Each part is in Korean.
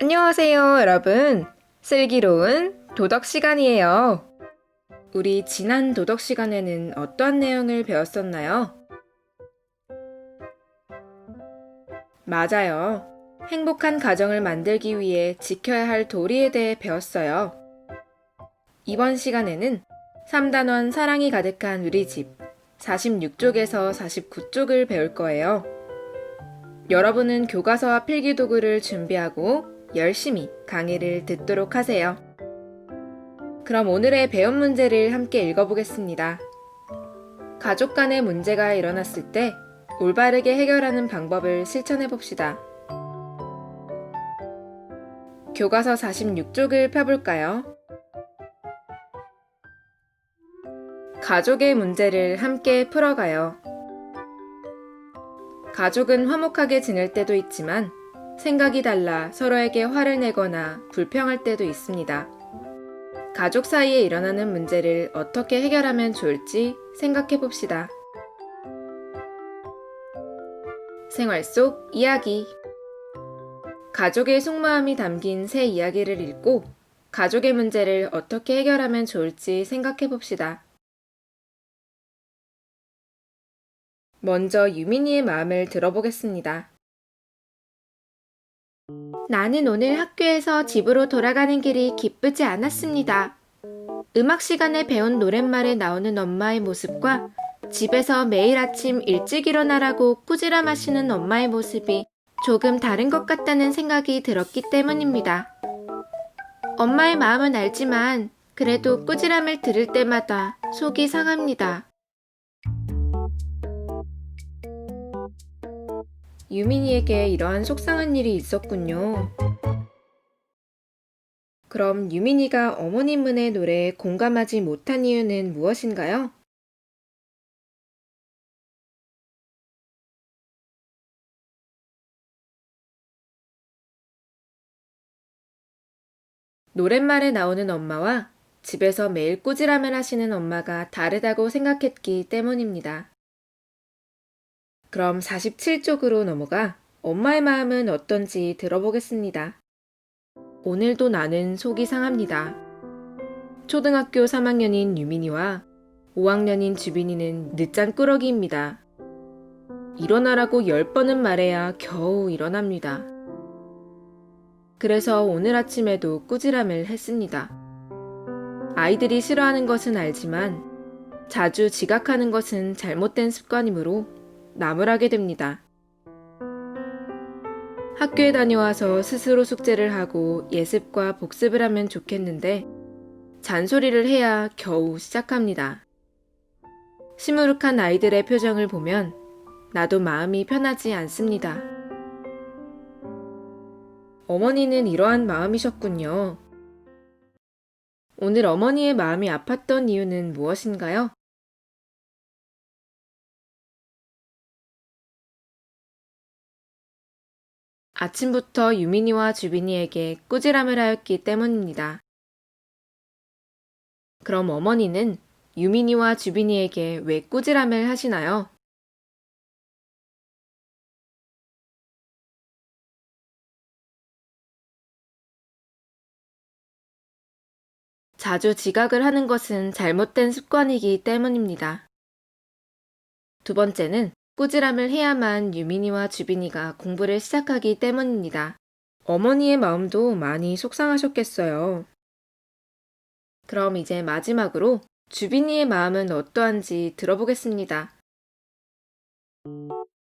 안녕하세요, 여러분. 슬기로운 도덕 시간이에요. 우리 지난 도덕 시간에는 어떠한 내용을 배웠었나요? 맞아요. 행복한 가정을 만들기 위해 지켜야 할 도리에 대해 배웠어요. 이번 시간에는 3단원 사랑이 가득한 우리 집 46쪽에서 49쪽을 배울 거예요. 여러분은 교과서와 필기도구를 준비하고 열심히 강의를 듣도록 하세요. 그럼 오늘의 배운 문제를 함께 읽어보겠습니다. 가족 간의 문제가 일어났을 때 올바르게 해결하는 방법을 실천해봅시다. 교과서 46쪽을 펴볼까요? 가족의 문제를 함께 풀어가요. 가족은 화목하게 지낼 때도 있지만 생각이 달라 서로에게 화를 내거나 불평할 때도 있습니다. 가족 사이에 일어나는 문제를 어떻게 해결하면 좋을지 생각해 봅시다. 생활 속 이야기. 가족의 속마음이 담긴 새 이야기를 읽고 가족의 문제를 어떻게 해결하면 좋을지 생각해 봅시다. 먼저 유민이의 마음을 들어보겠습니다. 나는 오늘 학교에서 집으로 돌아가는 길이 기쁘지 않았습니다. 음악 시간에 배운 노랫말에 나오는 엄마의 모습과 집에서 매일 아침 일찍 일어나라고 꾸지람하시는 엄마의 모습이 조금 다른 것 같다는 생각이 들었기 때문입니다. 엄마의 마음은 알지만 그래도 꾸지람을 들을 때마다 속이 상합니다. 유민이에게 이러한 속상한 일이 있었군요. 그럼 유민이가 어머님 문의 노래에 공감하지 못한 이유는 무엇인가요? 노랫말에 나오는 엄마와 집에서 매일 꾸지람을 하시는 엄마가 다르다고 생각했기 때문입니다. 그럼 47쪽으로 넘어가 엄마의 마음은 어떤지 들어보겠습니다. 오늘도 나는 속이 상합니다. 초등학교 3학년인 유민이와 5학년인 주빈이는 늦잠 꾸러기입니다. 일어나라고 10번은 말해야 겨우 일어납니다. 그래서 오늘 아침에도 꾸지람을 했습니다. 아이들이 싫어하는 것은 알지만 자주 지각하는 것은 잘못된 습관이므로 나무라게 됩니다. 학교에 다녀와서 스스로 숙제를 하고 예습과 복습을 하면 좋겠는데 잔소리를 해야 겨우 시작합니다. 시무룩한 아이들의 표정을 보면 나도 마음이 편하지 않습니다. 어머니는 이러한 마음이셨군요. 오늘 어머니의 마음이 아팠던 이유는 무엇인가요? 아침부터 유민이와 주빈이에게 꾸지람을 하였기 때문입니다. 그럼 어머니는 유민이와 주빈이에게 왜 꾸지람을 하시나요? 자주 지각을 하는 것은 잘못된 습관이기 때문입니다. 두 번째는 꾸지람을 해야만 유민이와 주빈이가 공부를 시작하기 때문입니다. 어머니의 마음도 많이 속상하셨겠어요. 그럼 이제 마지막으로 주빈이의 마음은 어떠한지 들어보겠습니다.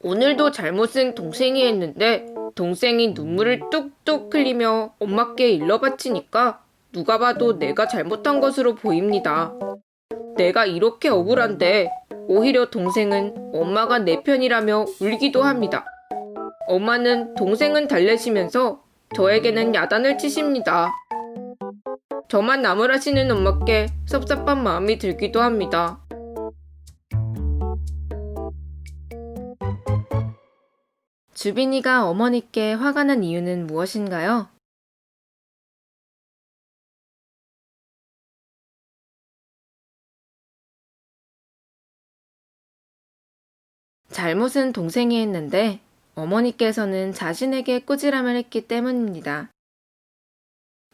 오늘도 잘못은 동생이 했는데 동생이 눈물을 뚝뚝 흘리며 엄마께 일러바치니까 누가 봐도 내가 잘못한 것으로 보입니다. 내가 이렇게 억울한데 오히려 동생은 엄마가 내 편이라며 울기도 합니다. 엄마는 동생은 달래시면서 저에게는 야단을 치십니다. 저만 나무라시는 엄마께 섭섭한 마음이 들기도 합니다. 주빈이가 어머니께 화가 난 이유는 무엇인가요? 잘못은 동생이 했는데 어머니께서는 자신에게 꾸지람을 했기 때문입니다.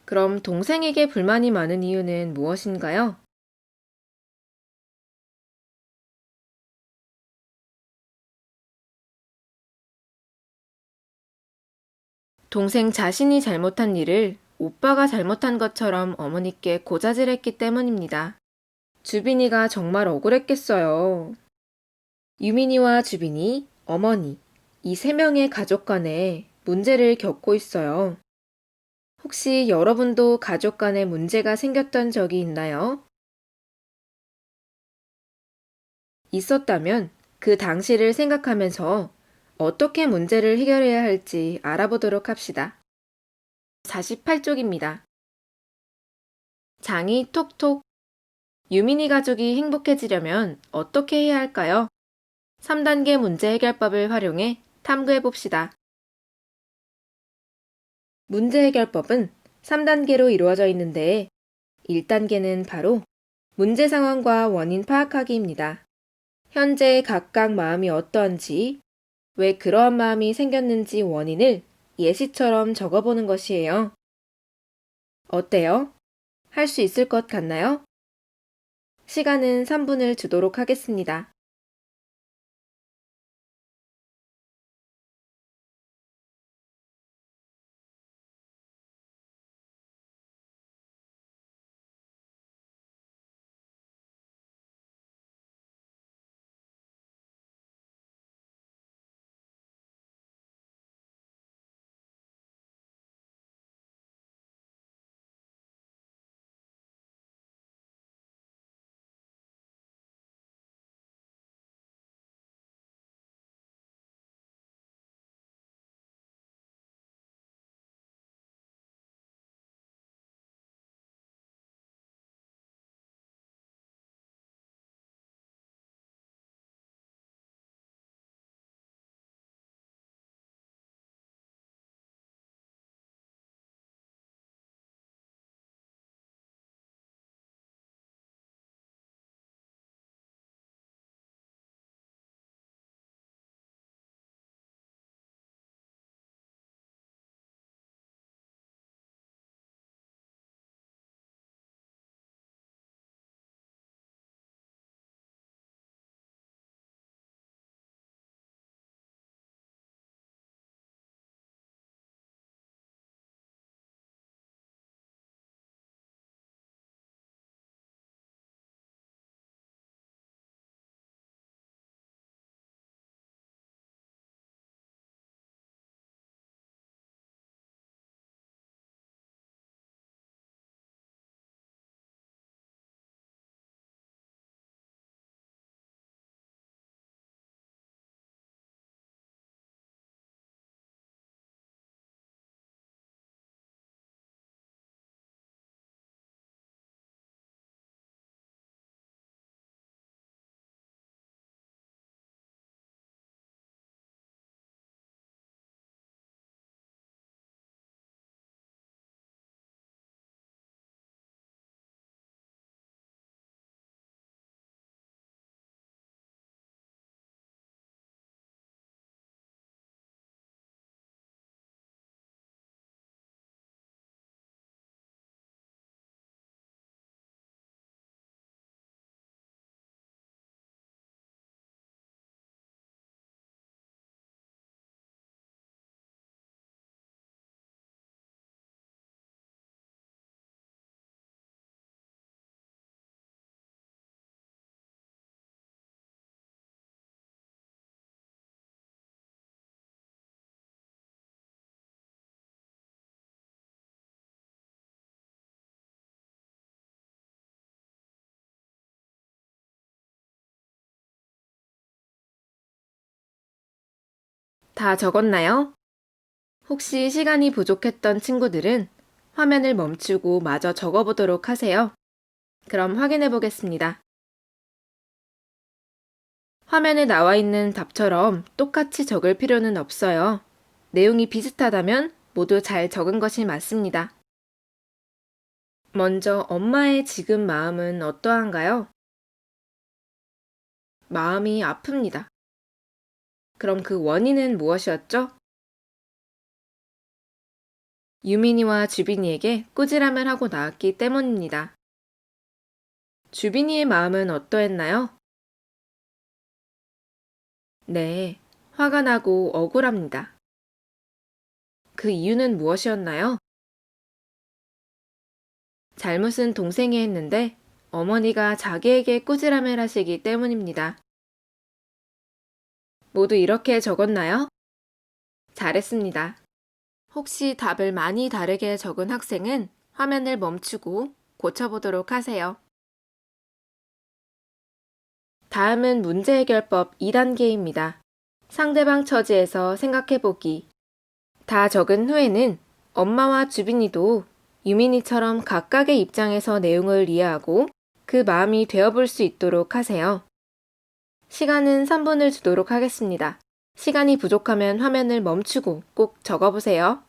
그럼 동생에게 불만이 많은 이유는 무엇인가요? 동생 자신이 잘못한 일을 오빠가 잘못한 것처럼 어머니께 고자질했기 때문입니다. 주빈이가 정말 억울했겠어요. 유민이와 주빈이, 어머니, 이 세 명의 가족 간에 문제를 겪고 있어요. 혹시 여러분도 가족 간에 문제가 생겼던 적이 있나요? 있었다면 그 당시를 생각하면서 어떻게 문제를 해결해야 할지 알아보도록 합시다. 48쪽입니다. 장이 톡톡. 유민이 가족이 행복해지려면 어떻게 해야 할까요? 3단계 문제 해결법을 활용해 탐구해 봅시다. 문제 해결법은 3단계로 이루어져 있는데 1단계는 바로 문제 상황과 원인 파악하기입니다. 현재 각각 마음이 어떠한지, 왜 그러한 마음이 생겼는지 원인을 예시처럼 적어보는 것이에요. 어때요? 할 수 있을 것 같나요? 시간은 3분을 주도록 하겠습니다. 다 적었나요? 혹시 시간이 부족했던 친구들은 화면을 멈추고 마저 적어보도록 하세요. 그럼 확인해 보겠습니다. 화면에 나와 있는 답처럼 똑같이 적을 필요는 없어요. 내용이 비슷하다면 모두 잘 적은 것이 맞습니다. 먼저 엄마의 지금 마음은 어떠한가요? 마음이 아픕니다. 그럼 그 원인은 무엇이었죠? 유민이와 주빈이에게 꾸지람을 하고 나왔기 때문입니다. 주빈이의 마음은 어떠했나요? 네, 화가 나고 억울합니다. 그 이유는 무엇이었나요? 잘못은 동생이 했는데 어머니가 자기에게 꾸지람을 하시기 때문입니다. 모두 이렇게 적었나요? 잘했습니다. 혹시 답을 많이 다르게 적은 학생은 화면을 멈추고 고쳐보도록 하세요. 다음은 문제해결법 2단계입니다. 상대방 처지에서 생각해보기. 다 적은 후에는 엄마와 주빈이도 유민이처럼 각각의 입장에서 내용을 이해하고 그 마음이 되어볼 수 있도록 하세요. 시간은 3분을 주도록 하겠습니다. 시간이 부족하면 화면을 멈추고 꼭 적어보세요.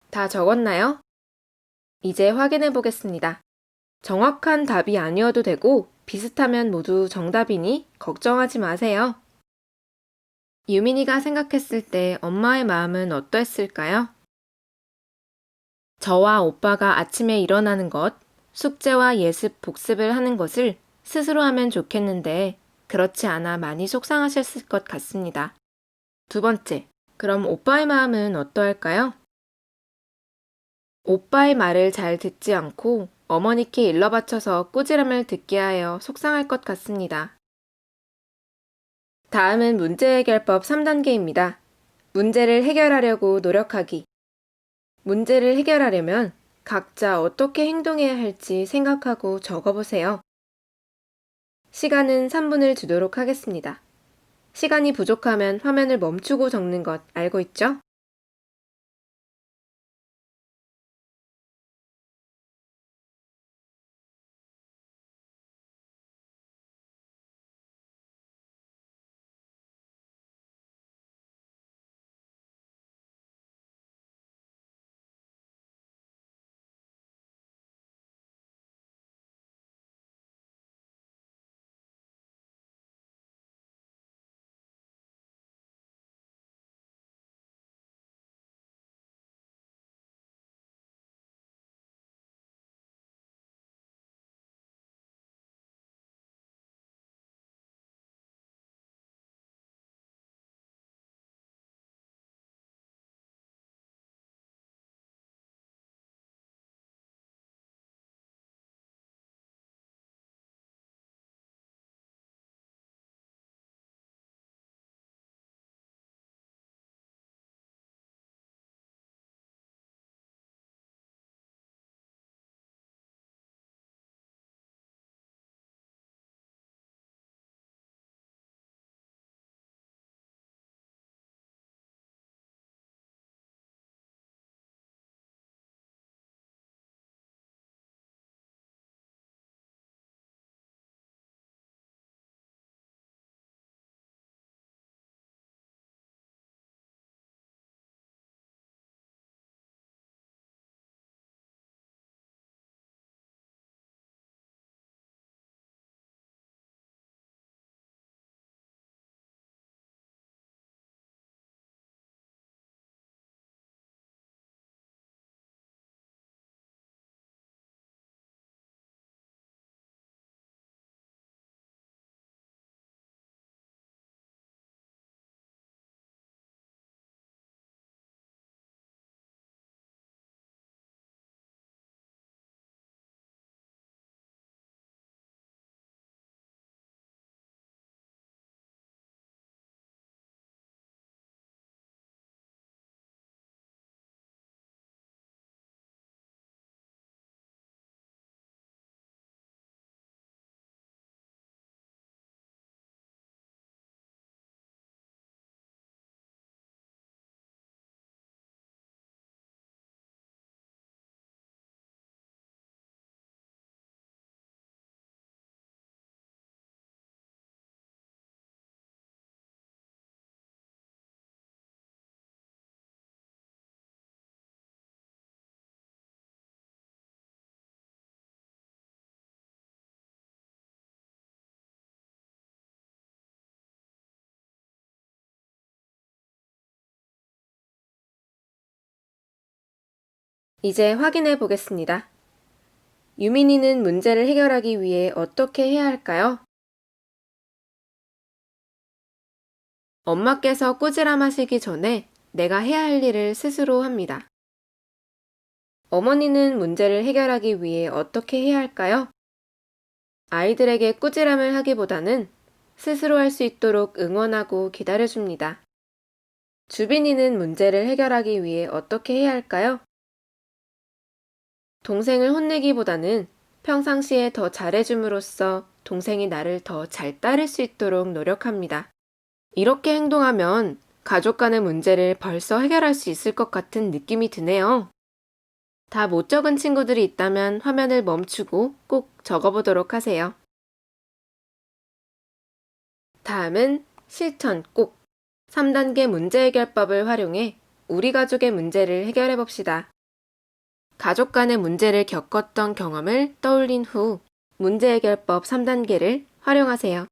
다 적었나요? 이제 확인해 보겠습니다. 정확한 답이 아니어도 되고 비슷하면 모두 정답이니 걱정하지 마세요. 유민이가 생각했을 때 엄마의 마음은 어떠했을까요? 저와 오빠가 아침에 일어나는 것, 숙제와 예습, 복습을 하는 것을 스스로 하면 좋겠는데 그렇지 않아 많이 속상하셨을 것 같습니다. 두 번째, 그럼 오빠의 마음은 어떠할까요? 오빠의 말을 잘 듣지 않고 어머니께 일러 바쳐서 꾸지람을 듣게 하여 속상할 것 같습니다. 다음은 문제 해결법 3단계입니다. 문제를 해결하려고 노력하기. 문제를 해결하려면 각자 어떻게 행동해야 할지 생각하고 적어보세요. 시간은 3분을 주도록 하겠습니다. 시간이 부족하면 화면을 멈추고 적는 것 알고 있죠? 이제 확인해 보겠습니다. 유민이는 문제를 해결하기 위해 어떻게 해야 할까요? 엄마께서 꾸지람 하시기 전에 내가 해야 할 일을 스스로 합니다. 어머니는 문제를 해결하기 위해 어떻게 해야 할까요? 아이들에게 꾸지람을 하기보다는 스스로 할 수 있도록 응원하고 기다려줍니다. 주빈이는 문제를 해결하기 위해 어떻게 해야 할까요? 동생을 혼내기보다는 평상시에 더 잘해줌으로써 동생이 나를 더 잘 따를 수 있도록 노력합니다. 이렇게 행동하면 가족 간의 문제를 벌써 해결할 수 있을 것 같은 느낌이 드네요. 다 못 적은 친구들이 있다면 화면을 멈추고 꼭 적어보도록 하세요. 다음은 실천 꼭 3단계 문제 해결법을 활용해 우리 가족의 문제를 해결해 봅시다. 가족 간의 문제를 겪었던 경험을 떠올린 후 문제 해결법 3단계를 활용하세요.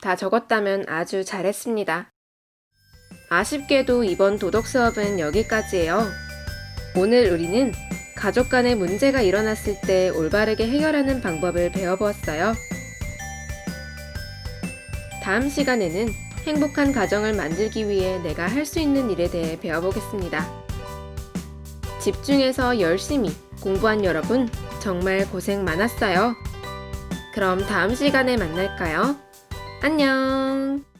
다 적었다면 아주 잘했습니다. 아쉽게도 이번 도덕 수업은 여기까지예요. 오늘 우리는 가족 간의 문제가 일어났을 때 올바르게 해결하는 방법을 배워보았어요. 다음 시간에는 행복한 가정을 만들기 위해 내가 할 수 있는 일에 대해 배워보겠습니다. 집중해서 열심히 공부한 여러분 정말 고생 많았어요. 그럼 다음 시간에 만날까요? 안녕!